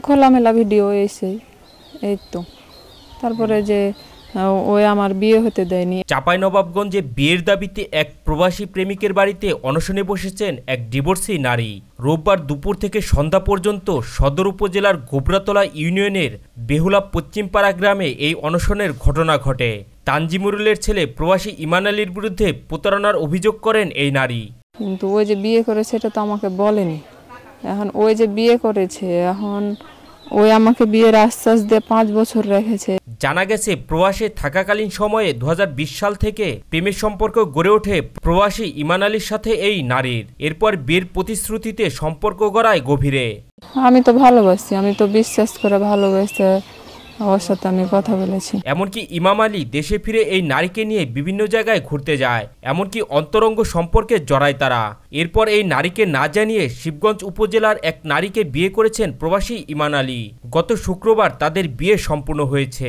খোলামেলা ভিডিও এসে এই তো। তারপরে যে ওই আমার বিয়ে হতে দেয়নি। চাঁপাইনবাবগঞ্জে বিয়ের দাবিতে এক প্রবাসী প্রেমিকের বাড়িতে অনশনে বসেছেন এক ডিভোর্সি নারী। রোববার দুপুর থেকে সন্ধ্যা পর্যন্ত সদর উপজেলার গোবরাতলা ইউনিয়নের বেহুলা পশ্চিমপাড়া গ্রামে এই অনশনের ঘটনা ঘটে। তানজিমুরের ছেলে প্রবাসী ইমান আলীর বিরুদ্ধে প্রতারণার অভিযোগ করেন এই নারী। কিন্তু ওই যে বিয়ে করেছে এটা তো আমাকে বলেনি। এখন ওই যে বিয়ে করেছে, এখন ওই আমাকে বিয়ের আশ্বাস দিয়ে 5 বছর রেখেছে। জানা গেছে প্রবাসে থাকাকালীন সময়ে 2020 সাল থেকে প্রেমের সম্পর্ক গড়ে ওঠে প্রবাসী ইমান আলীর সাথে এই নারীর। এরপর বিয়ের প্রতিশ্রুতিতে সম্পর্ক গড়ায় গভীরে। আমি তো ভালোবাসি, আমি তো বিশ্বাস করে ভালোবেসে ওর সাথে আমি কথা বলেছি। এমনকি ইমাম আলী দেশে ফিরে এই নারীকে নিয়ে বিভিন্ন জায়গায় ঘুরতে যায়, এমনকি অন্তরঙ্গ সম্পর্কে জড়ায় তারা। এরপর এই নারীকে না জানিয়ে শিবগঞ্জ উপজেলার এক নারীকে বিয়ে করেছেন প্রবাসী ইমান আলী। গত শুক্রবার তাদের বিয়ে সম্পূর্ণ হয়েছে।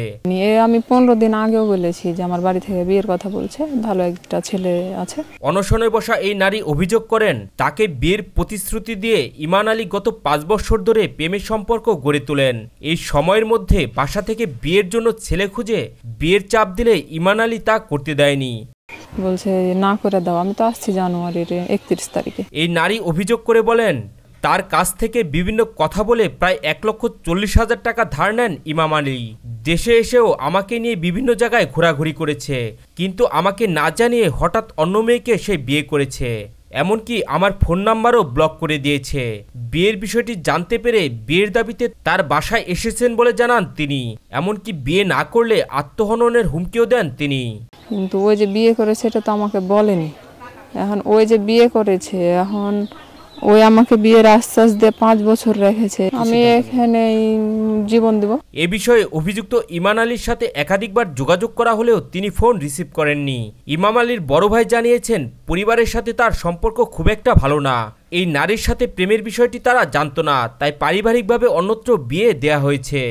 আমি 15 দিন আগেও বলেছি যে আমার বাড়ি থেকে বিয়ের কথা বলছে, ভালো একটা ছেলে আছে। অনশনে বসা এই নারী অভিযোগ করেন তাকে বিয়ের প্রতিশ্রুতি দিয়ে ইমান আলী গত 5 বছর ধরে প্রেমের সম্পর্ক গড়ে তোলেন। এই সময়ের মধ্যে বাসা থেকে বিয়ের জন্য ছেলে খুঁজে বিয়ের চাপ দিলে ইমান আলী তা করতে দেয়নি। বলছে না করে দাও, আমি তো আসছি জানুয়ারির 31 তারিখে। এই নারী অভিযোগ করে বলেন তার কাছ থেকে বিভিন্ন কথা বলে প্রায় 1,40,000 টাকা ধার নেন ইমাম আলী। দেশে এসেও আমাকে নিয়ে বিভিন্ন জায়গায় ঘোরাঘুরি করেছে, কিন্তু আমাকে না জানিয়ে হঠাৎ অন্য মেয়েকে সে বিয়ে করেছে। এমনকি আমার ফোন নাম্বারও ব্লক করে দিয়েছে। বিয়ের বিষয়টি জানতে পেরে বিয়ের দাবিতে তার বাসায় এসেছেন বলে জানান তিনি। এমনকি বিয়ে না করলে আত্মহননের হুমকিও দেন তিনি। কিন্তু ওই যে বিয়ে করেছে এটা তো আমাকে বলেনি। এখন ওই যে বিয়ে করেছে, এখন ওই আমাকে বিয়ের আশ্বাস দিয়ে 5 বছর রেখেছে। আমি এখানে জীবন দেব। এ বিষয়ে অভিযুক্ত ইমান আলীর সাথে একাধিকবার যোগাযোগ করা হলেও তিনি ফোন রিসিভ করেননি। ইমাম আলীর বড় ভাই জানিয়েছেন পরিবারের সাথে তার সম্পর্ক খুব একটা ভালো না। এই নারীর সাথে প্রেমের বিষয়টি তারা জানতো না, তাই পারিবারিকভাবে অন্যত্র বিয়ে দেয়া হয়েছে।